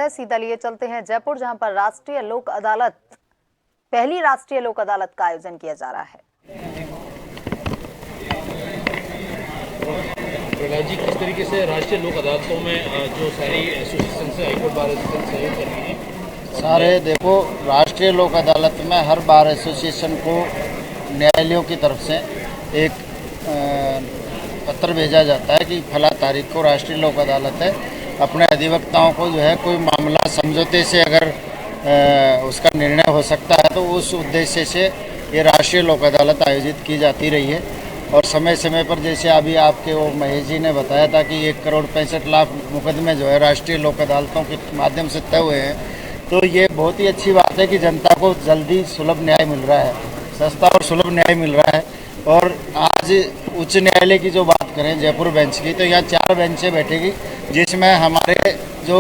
है, सीधा लिए चलते हैं जयपुर, जहां पर पहली राष्ट्रीय लोक अदालत का आयोजन किया जा रहा है। प्रहलाद जी, किस तरीके से राष्ट्रीय लोक अदालतों में जो सारी एसोसिएशन से हाईकोर्ट बार एसोसिएशन सहयोग कर रही है? सारे देखो, राष्ट्रीय लोक अदालत में हर बार एसोसिएशन को न्यायालयों की तरफ से एक पत्र भेजा जाता है कि फला तारीख को राष्ट्रीय लोक अदालत है। अपने अधिवक्ताओं को जो है कोई मामला समझौते से अगर उसका निर्णय हो सकता है तो उस उद्देश्य से ये राष्ट्रीय लोक अदालत आयोजित की जाती रही है। और समय समय पर, जैसे अभी आपके वो महेश जी ने बताया था कि 1,65,00,000 मुकदमे जो है राष्ट्रीय लोक अदालतों के माध्यम से तय हुए हैं, तो ये बहुत ही अच्छी बात है कि जनता को जल्दी सुलभ न्याय मिल रहा है, सस्ता और सुलभ न्याय मिल रहा है। और आज उच्च न्यायालय की जो बात करें जयपुर बेंच की, तो यहाँ 4 बेंचें बैठेगी, जिसमें हमारे जो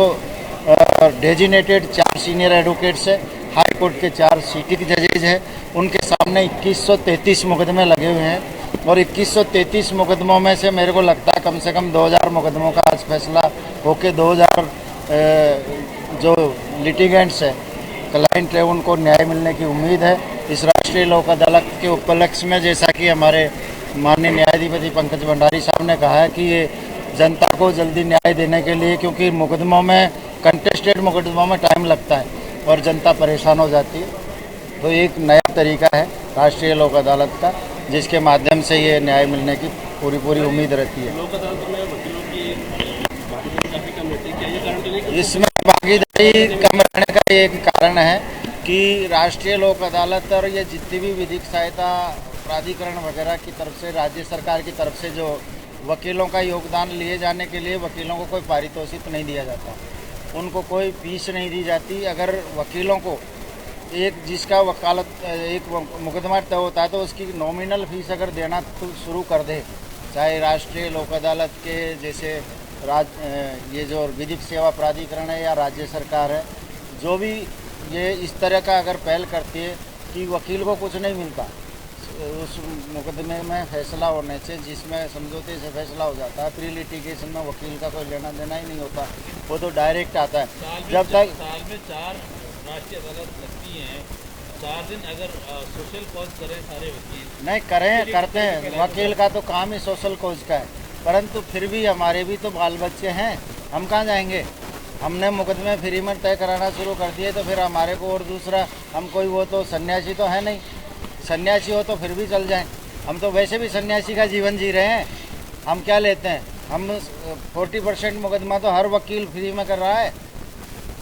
डेजिनेटेड 4 सीनियर एडवोकेट्स है, हाई कोर्ट के 4 सिटिंग जजेज हैं, उनके सामने 2133 मुकदमे लगे हुए हैं। और 2133 मुकदमों में से मेरे को लगता है कम से कम 2000 मुकदमों का आज फैसला होके 2000 जो लिटिगेंट्स है, क्लाइंट है, उनको न्याय मिलने की उम्मीद है। इस राष्ट्रीय लोक अदालत के उपलक्ष्य में, जैसा कि हमारे माननीय न्यायाधिपति पंकज भंडारी साहब ने कहा है कि ये जनता को जल्दी न्याय देने के लिए, क्योंकि मुकदमों में, कंटेस्टेड मुकदमों में टाइम लगता है और जनता परेशान हो जाती है, तो एक नया तरीका है राष्ट्रीय लोक अदालत का, जिसके माध्यम से ये न्याय मिलने की पूरी उम्मीद रहती है। लोक अदालत में वकीलों की भागीदारी काफी कम रहती है, क्या ये कारण नहीं? इसमें भागीदारी कम रहने का एक कारण है कि राष्ट्रीय लोक अदालत और ये जितनी भी विधिक सहायता प्राधिकरण वगैरह की तरफ से, राज्य सरकार की तरफ से जो वकीलों का योगदान लिए जाने के लिए वकीलों को कोई पारितोषिक नहीं दिया जाता, उनको कोई फीस नहीं दी जाती। अगर वकीलों को जिसका वकालत एक मुकदमा तय होता है तो उसकी नॉमिनल फीस अगर देना तो शुरू कर दे, चाहे राष्ट्रीय लोक अदालत के जैसे ये जो विधिक सेवा प्राधिकरण है या राज्य सरकार है, जो भी ये इस तरह का अगर पहल करती है कि वकील को कुछ नहीं मिलता उस मुकदमे में फैसला होने से, जिसमें समझौते से फैसला हो जाता है, प्री लिटिगेशन में वकील का कोई लेना देना ही नहीं होता, वो तो डायरेक्ट आता है। जब तक साल में 4 राष्ट्रीय अदालत लगती हैं, 4 दिन अगर सोशल कॉज करें सारे वकील, नहीं करते हैं, वकील का तो काम ही सोशल कॉज का है, परंतु फिर भी हमारे भी तो बाल बच्चे हैं, हम कहाँ जाएंगे? हमने मुकदमे फ्री में तय कराना शुरू कर दिए तो फिर हमारे को, और दूसरा हम कोई वो तो सन्यासी तो है नहीं, सन्यासी हो तो फिर भी चल जाएं। हम तो वैसे भी सन्यासी का जीवन जी रहे हैं, हम क्या लेते हैं? हम 40% मुकदमा तो हर वकील फ्री में कर रहा है।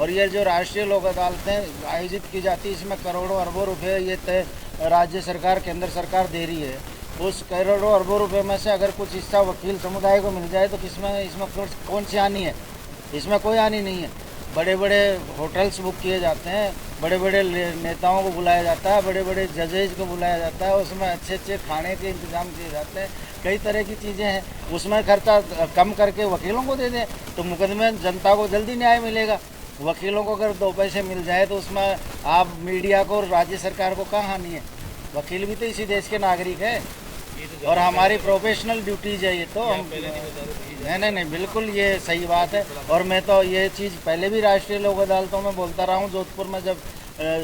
और ये जो राष्ट्रीय लोक अदालतें आयोजित की जाती है, इसमें करोड़ों अरबों रुपए ये तय राज्य सरकार, केंद्र सरकार दे रही है। उस करोड़ों अरबों रुपए में से अगर कुछ हिस्सा वकील समुदाय को मिल जाए तो इसमें कौन सी हानि है? इसमें कोई हानि नहीं है। बड़े बड़े होटल्स बुक किए जाते हैं, बड़े बड़े नेताओं को बुलाया जाता है, बड़े बड़े जजेज को बुलाया जाता है, उसमें अच्छे खाने के इंतजाम किए जाते हैं, कई तरह की चीज़ें हैं। उसमें खर्चा कम करके वकीलों को दे दें तो मुकदमे जनता को जल्दी न्याय मिलेगा। वकीलों को अगर 2 पैसे मिल जाए तो उसमें आप मीडिया को और राज्य सरकार को कहाँ हानि है? वकील भी तो इसी देश के नागरिक है और हमारी प्रोफेशनल ड्यूटीज है ये तो। हम नहीं, बिल्कुल ये सही बात है। और मैं तो ये चीज़ पहले भी राष्ट्रीय लोक अदालतों में बोलता रहा हूँ। जोधपुर में जब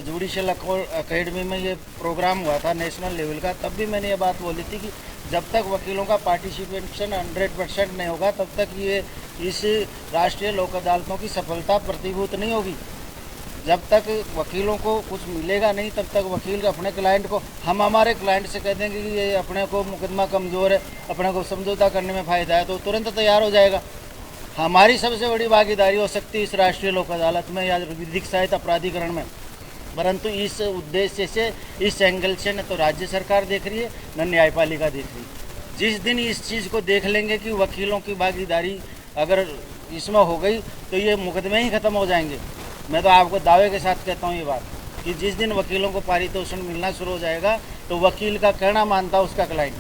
जुडिशियल अकेडमी में ये प्रोग्राम हुआ था नेशनल लेवल का, तब भी मैंने ये बात बोली थी कि जब तक वकीलों का पार्टिसिपेशन 100% नहीं होगा तब तक ये इस राष्ट्रीय लोक अदालतों की सफलता प्रतिभूत नहीं होगी। जब तक वकीलों को कुछ मिलेगा नहीं तब तक वकील अपने क्लाइंट को, हम हमारे क्लाइंट से कह देंगे कि ये अपने को मुकदमा कमज़ोर है, अपने को समझौता करने में फ़ायदा है, तो तुरंत तैयार हो जाएगा। हमारी सबसे बड़ी भागीदारी हो सकती है इस राष्ट्रीय लोक अदालत में या विधिक सहायता प्राधिकरण में, परंतु इस उद्देश्य से, इस एंगल से न तो राज्य सरकार देख रही है न न्यायपालिका देख रही है। जिस दिन इस चीज़ को देख लेंगे कि वकीलों की भागीदारी अगर इसमें हो गई तो ये मुकदमे ही ख़त्म हो जाएंगे। मैं तो आपको दावे के साथ कहता हूँ ये बात कि जिस दिन वकीलों को पारितोषिक मिलना शुरू हो जाएगा तो वकील का कहना मानता उसका क्लाइंट,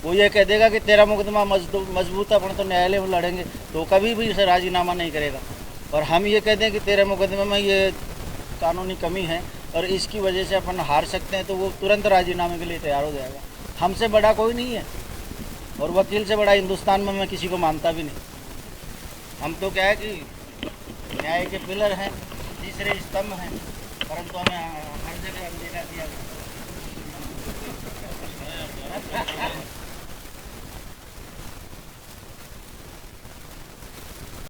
वो ये कह देगा कि तेरा मुकदमा मजबूत है, अपन तो न्यायालय में लड़ेंगे, तो कभी भी इसे राजीनामा नहीं करेगा। और हम ये कह दें कि तेरे मुकदमे में ये कानूनी कमी है और इसकी वजह से अपन हार सकते हैं, तो वो तुरंत राजीनामे के लिए तैयार हो जाएगा। हमसे बड़ा कोई नहीं है और वकील से बड़ा हिंदुस्तान में मैं किसी को मानता भी नहीं। हम तो क्या है कि न्याय के पिलर हैं, तीसरे स्तंभ हैं, परंतु हमें हर जगह अनदेखा किया गया।